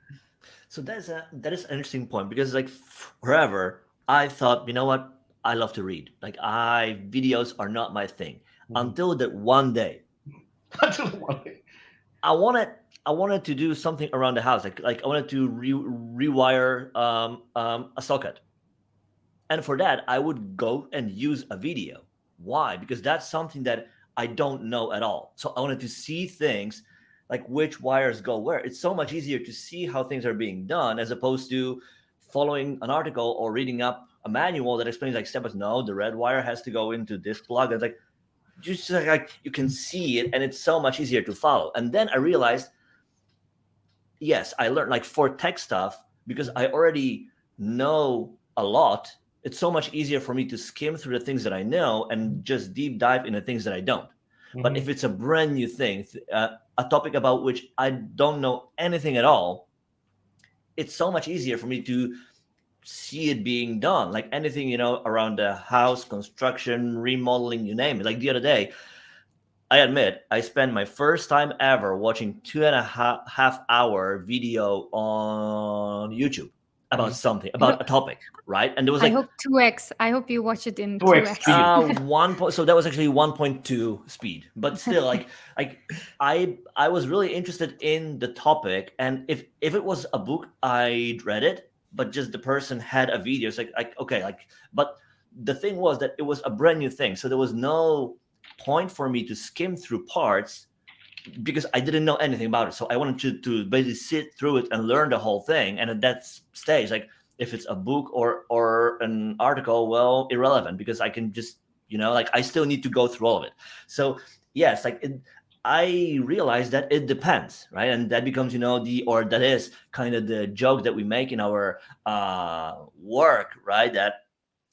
So that is an interesting point, because like forever I thought, you know what, I love to read. Like videos are not my thing. Until that one day. I wanted to do something around the house. Like I wanted to rewire a socket. And for that, I would go and use a video. Why? Because that's something that I don't know at all. So I wanted to see things like which wires go where. It's so much easier to see how things are being done as opposed to following an article or reading up a manual that explains like step by step, no, the red wire has to go into this plug. It's like, just like you can see it, and it's so much easier to follow. And then I realized, yes, I learned like for tech stuff, because I already know a lot, it's so much easier for me to skim through the things that I know and just deep dive into things that I don't. But if it's a brand new thing, a topic about which I don't know anything at all, it's so much easier for me to see it being done. Like anything, around the house, construction, remodeling, you name it. Like the other day, I admit, I spent my first time ever watching 2.5 hour video on YouTube about something, about a topic, right? And there was like, I hope 2x. I hope you watch it in 2x 2x. So that was actually 1.2 speed, but still, like I was really interested in the topic, and if it was a book, I'd read it, but just the person had a video. It's like okay, but the thing was that it was a brand new thing, so there was no point for me to skim through parts because I didn't know anything about it. So I wanted to basically sit through it and learn the whole thing. And at that stage, like if it's a book or an article, well, irrelevant, because I can just, like I still need to go through all of it. So yes, I realized that it depends, right? And that becomes, that is kind of the joke that we make in our work, right? That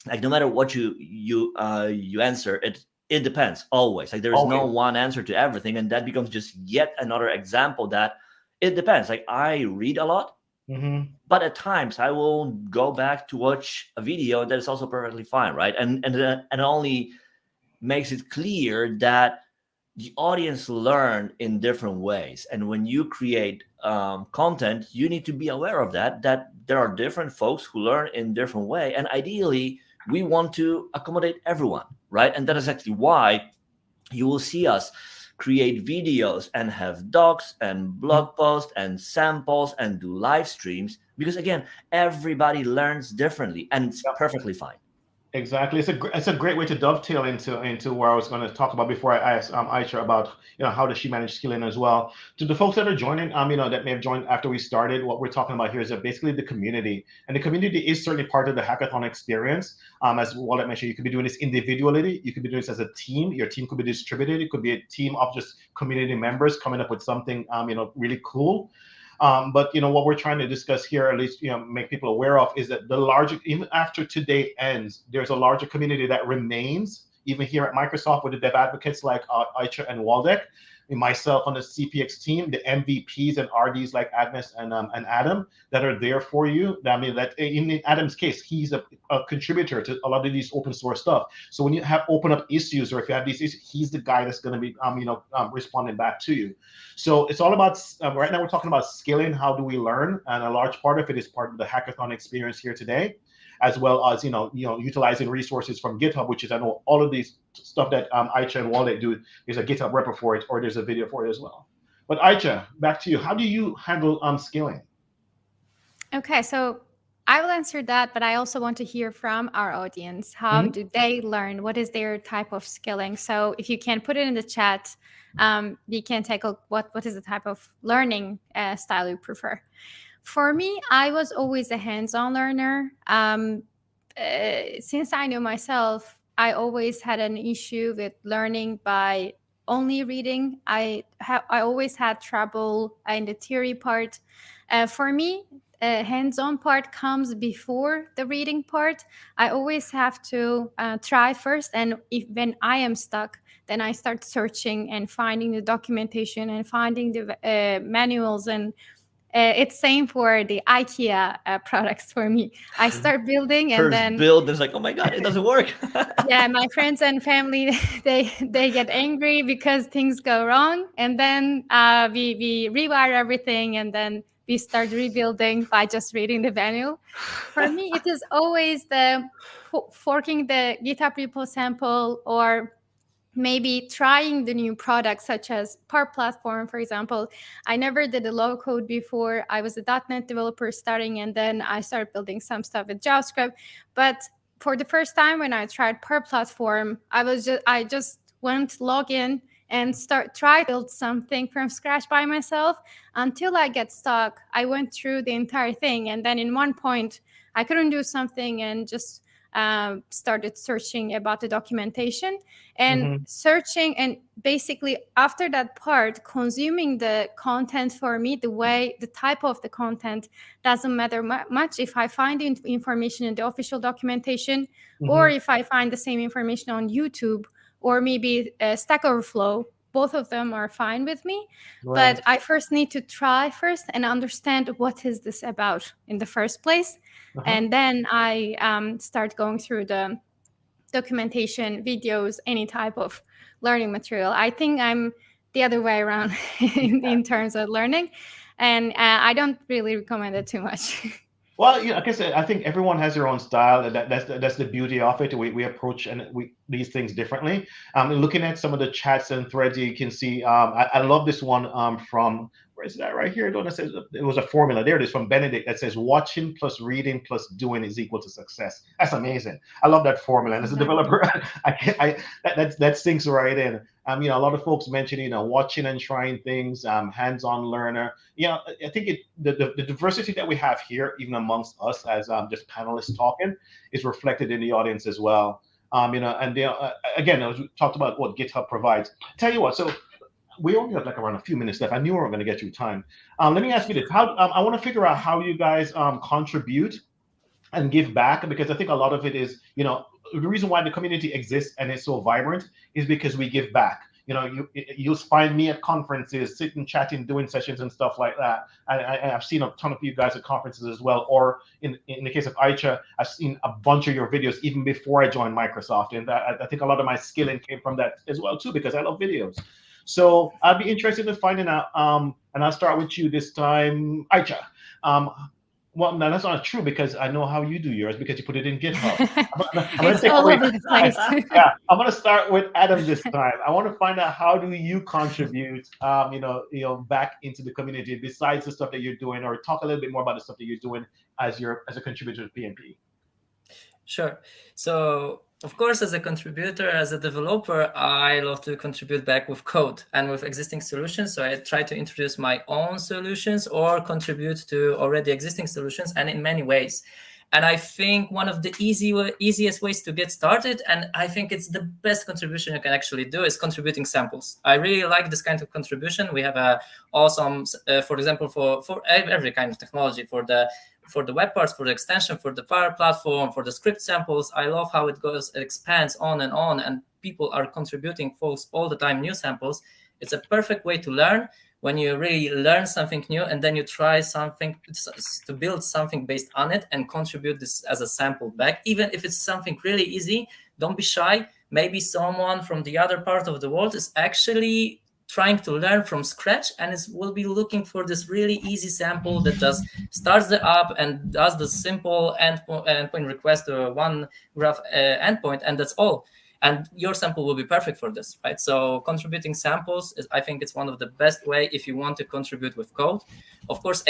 like no matter what you answer, it depends always. Like there is no one answer to everything, and that becomes just yet another example that it depends. Like I read a lot, but at times I will go back to watch a video that is also perfectly fine, right? And it only makes it clear that the audience learn in different ways, and when you create content, you need to be aware of that there are different folks who learn in different way, and ideally we want to accommodate everyone, right? And that is actually why you will see us create videos and have docs and blog posts and samples and do live streams, because again, everybody learns differently, and it's perfectly fine. Exactly. It's a great way to dovetail into where I was going to talk about before I asked Aisha about how does she manage skilling as well. To the folks that are joining, that may have joined after we started, what we're talking about here is basically the community, and the community is certainly part of the hackathon experience. As Wallet mentioned, you could be doing this individually, you could be doing this as a team. Your team could be distributed. It could be a team of just community members coming up with something really cool. But what we're trying to discuss here, at least make people aware of, is that the larger, even after today ends, there's a larger community that remains, even here at Microsoft, with the dev advocates like Aisha and Waldeck, and myself on the CPX team, the MVPs and RDs like Agnes and Adam that are there for you. I mean, that in Adam's case, he's a contributor to a lot of these open source stuff. So when you have open up issues, or if you have these issues, he's the guy that's going to be responding back to you. So it's all about right now we're talking about skilling. How do we learn? And a large part of it is part of the hackathon experience here today, as well as utilizing resources from GitHub, which is, I know all of these stuff that Aisha and Wallet do. There's a GitHub repo for it, or there's a video for it as well. But Aisha, back to you. How do you handle skilling? Okay, so I will answer that, but I also want to hear from our audience. How do they learn? What is their type of skilling? So if you can put it in the chat, we can take a what is the type of learning style you prefer. For me, I was always a hands-on learner. Since I know myself, I always had an issue with learning by only reading. I always had trouble in the theory part. For me, hands-on part comes before the reading part. I always have to try first, and when I am stuck, then I start searching and finding the documentation and finding the manuals, and it's same for the IKEA products for me. I start building and then build, it's like, oh my God, it doesn't work. yeah, my friends and family, they get angry because things go wrong, and then we rewire everything, and then we start rebuilding by just reading the manual. For me, it is always the forking the GitHub repo sample, or maybe trying the new products such as Power Platform, for example. I never did a low code before. I was a .NET developer starting, and then I started building some stuff with JavaScript. But for the first time when I tried Power Platform, I just went log in and try build something from scratch by myself until I get stuck. I went through the entire thing, and then in one point I couldn't do something and just started searching about the documentation and searching, and basically after that part, consuming the content. For me, the type of the content doesn't matter much. If I find information in the official documentation, or if I find the same information on YouTube, or maybe Stack Overflow, both of them are fine with me. Right. But I first need to try first and understand what is this about in the first place. And then I start going through the documentation, videos, any type of learning material. I think I'm the other way around in terms of learning. And I don't really recommend it too much. Well, like I said, I think everyone has their own style. That's the beauty of it. We approach these things differently. Looking at some of the chats and threads, you can see. I love this one from, where is that right here? It says it was a formula. There it is from Benedict that says watching plus reading plus doing is equal to success. That's amazing. I love that formula. And as a developer, that sinks right in. A lot of folks mention, watching and trying things, hands-on learner. I think the diversity that we have here, even amongst us as just panelists talking, is reflected in the audience as well. Again, as we talked about what GitHub provides. Tell you what, so we only have like around a few minutes left. I knew we were going to get you time. Let me ask you this: I want to figure out how you guys contribute and give back, because I think a lot of it is, the reason why the community exists and is so vibrant is because we give back. You'll find me at conferences, sitting, chatting, doing sessions and stuff like that. I've seen a ton of you guys at conferences as well. Or in the case of Aicha, I've seen a bunch of your videos even before I joined Microsoft. And I think a lot of my skilling came from that as well too, because I love videos. So I'd be interested in finding out, and I'll start with you this time, Aicha. Well, no, that's not true, because I know how you do yours, because you put it in GitHub. It's all over the place. Yeah, I'm going to start with Adam this time. I want to find out, how do you contribute, back into the community besides the stuff that you're doing, or talk a little bit more about the stuff that you're doing as a contributor to PNP. Sure. So, of course, as a contributor, as a developer, I love to contribute back with code and with existing solutions. So I try to introduce my own solutions or contribute to already existing solutions, and in many ways. And I think one of the easiest ways to get started, and I think it's the best contribution you can actually do, is contributing samples. I really like this kind of contribution. We have a awesome, for example, for every kind of technology, for the web parts, for the extension, for the Power Platform, for the script samples. I love how it expands on, and people are contributing, folks, all the time, new samples. It's a perfect way to learn, when you really learn something new, and then you try something to build something based on it and contribute this as a sample back. Even if it's something really easy, don't be shy. Maybe someone from the other part of the world is actually trying to learn from scratch, and will be looking for this really easy sample that just starts the app and does the simple endpoint request to one graph endpoint, and that's all. and your sample will be perfect for this, right? So contributing samples I think it's one of the best way if you want to contribute with code. Of course,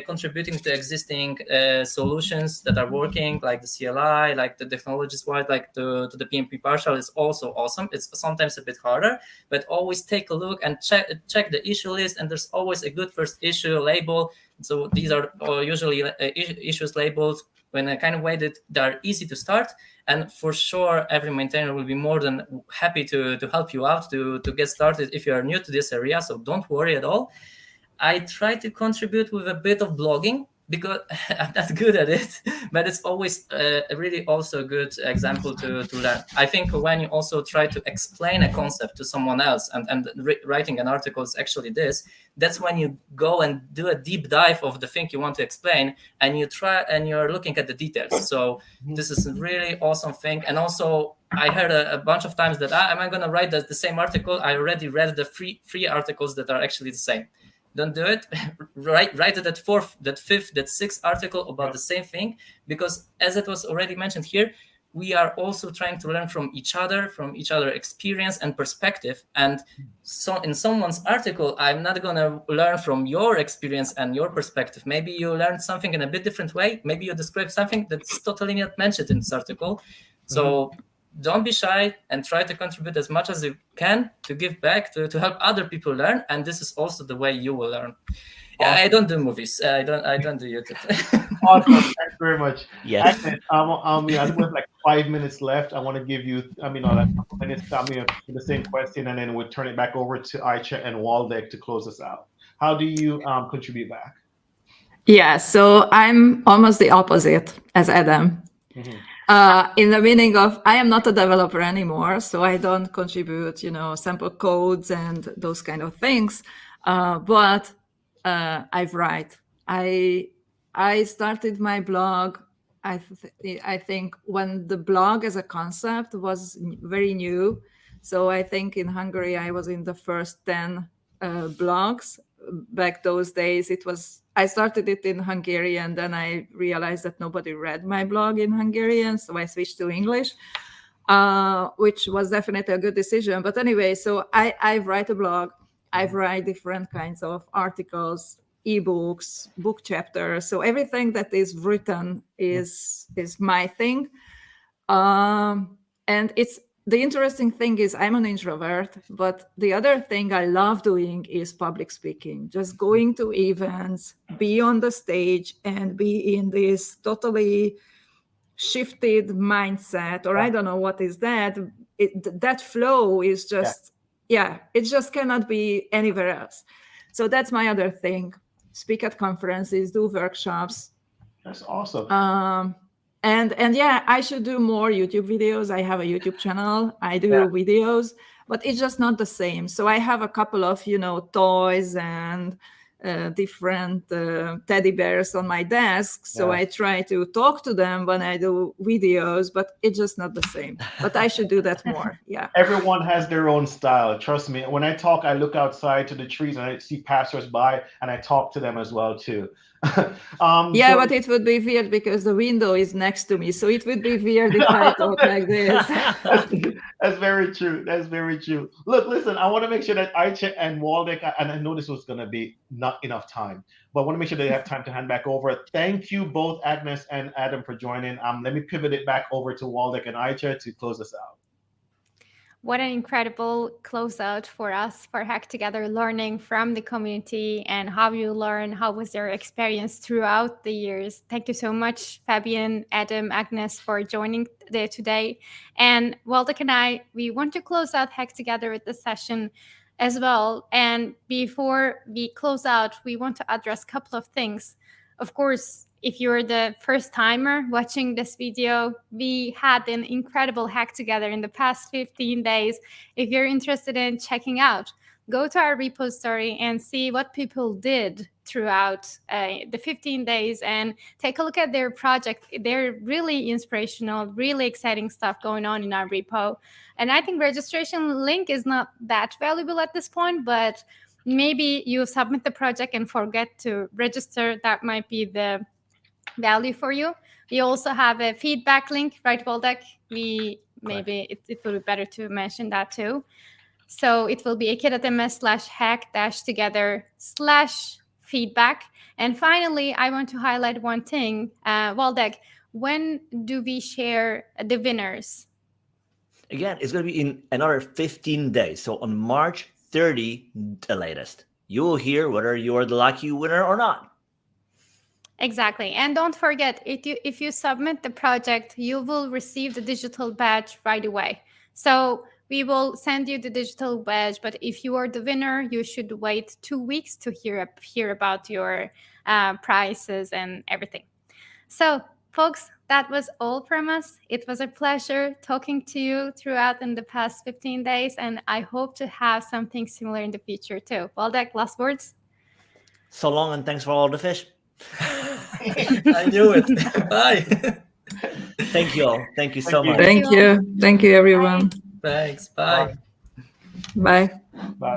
contributing to existing solutions that are working, like the CLI, like the technologies wide, like to the PMP partial, is also awesome. It's sometimes a bit harder, but always take a look and check the issue list, and there's always a good first issue label. So these are usually issues labeled in a kind of way that they're easy to start. And for sure, every maintainer will be more than happy to help you out to get started if you are new to this area. So don't worry at all. I try to contribute with a bit of blogging because I'm not good at it, but it's always a really also a good example to learn. I think when you also try to explain a concept to someone else, and writing an article is actually this, that's when you go and do a deep dive of the thing you want to explain, and you're looking at the details. So this is a really awesome thing. And also, I heard a bunch of times that am I going to write the same article? I already read the free articles that are actually the same. Don't do it. write that fourth, that fifth, that sixth article about the same thing, because as it was already mentioned here, we are also trying to learn from each other experience and perspective. And so in someone's article, I'm not going to learn from your experience and your perspective. Maybe you learned something in a bit different way. Maybe you described something that's totally not mentioned in this article. So don't be shy and try to contribute as much as you can to give back, to help other people learn. And this is also the way you will learn. Yeah, I don't do movies. I don't do YouTube. Awesome. Thanks very much. Yes. Agnes, I think we have like 5 minutes left. I want to give you, like a couple minutes for the same question, and then we'll turn it back over to Aicha and Waldek to close us out. How do you contribute back? Yeah, so I'm almost the opposite as Adam. In the meaning of I am not a developer anymore, so I don't contribute, sample codes and those kind of things. But I write. I started my blog. I think when the blog as a concept was very new. So I think in Hungary I was in the first 10 blogs. Back those days, I started it in Hungarian, then I realized that nobody read my blog in Hungarian, so I switched to English, which was definitely a good decision. But anyway, so I write a blog. I write different kinds of articles, ebooks, book chapters. So everything that is written is my thing. And the interesting thing is I'm an introvert, but the other thing I love doing is public speaking, just going to events, be on the stage and be in this totally shifted mindset, or I don't know what is that. That flow is just, it just cannot be anywhere else. So that's my other thing. Speak at conferences, do workshops. That's awesome. And yeah, I should do more YouTube videos. I have a YouTube channel. I do videos, but it's just not the same. So I have a couple of, toys and different teddy bears on my desk. So I try to talk to them when I do videos, but it's just not the same. But I should do that more. Yeah. Everyone has their own style. Trust me. When I talk, I look outside to the trees and I see passersby and I talk to them as well too. But it would be weird because the window is next to me, so it would be weird if I talk like this. That's very true. That's very true. Look, listen, I want to make sure that Aicha and Waldek, and I know this was going to be not enough time, but I want to make sure they have time to hand back over. Thank you both, Agnes and Adam, for joining. Let me pivot it back over to Waldek and Aicha to close us out. What an incredible closeout for us for Hack Together, learning from the community and how you learn, how was their experience throughout the years. Thank you so much, Fabian, Adam, Agnes, for joining today. And Waldek and I, we want to close out Hack Together with this session as well. And before we close out, we want to address a couple of things. Of course, if you're the first timer watching this video, we had an incredible hack together in the past 15 days. If you're interested in checking out, go to our repository and see what people did throughout the 15 days and take a look at their project. They're really inspirational, really exciting stuff going on in our repo. And I think registration link is not that valuable at this point, but maybe you submit the project and forget to register. That might be the value for you. We also have a feedback link, right, Waldek? We maybe it will be better to mention that too. So it will be ak.ms/hack-together/feedback. And finally, I want to highlight one thing. Waldek, when do we share the winners? Again, it's going to be in another 15 days. So on March 30, the latest, you will hear whether you're the lucky winner or not. Exactly. And don't forget, if you submit the project, you will receive the digital badge right away. So we will send you the digital badge, but if you are the winner, you should wait 2 weeks to hear about your prizes and everything. So, folks, that was all from us. It was a pleasure talking to you throughout in the past 15 days, and I hope to have something similar in the future too. Waldek, last words? So long, and thanks for all the fish. I knew it. Bye. Thank you all. Thank you so much. Thank you. Thank you, everyone. Thanks. Bye. Bye. Bye.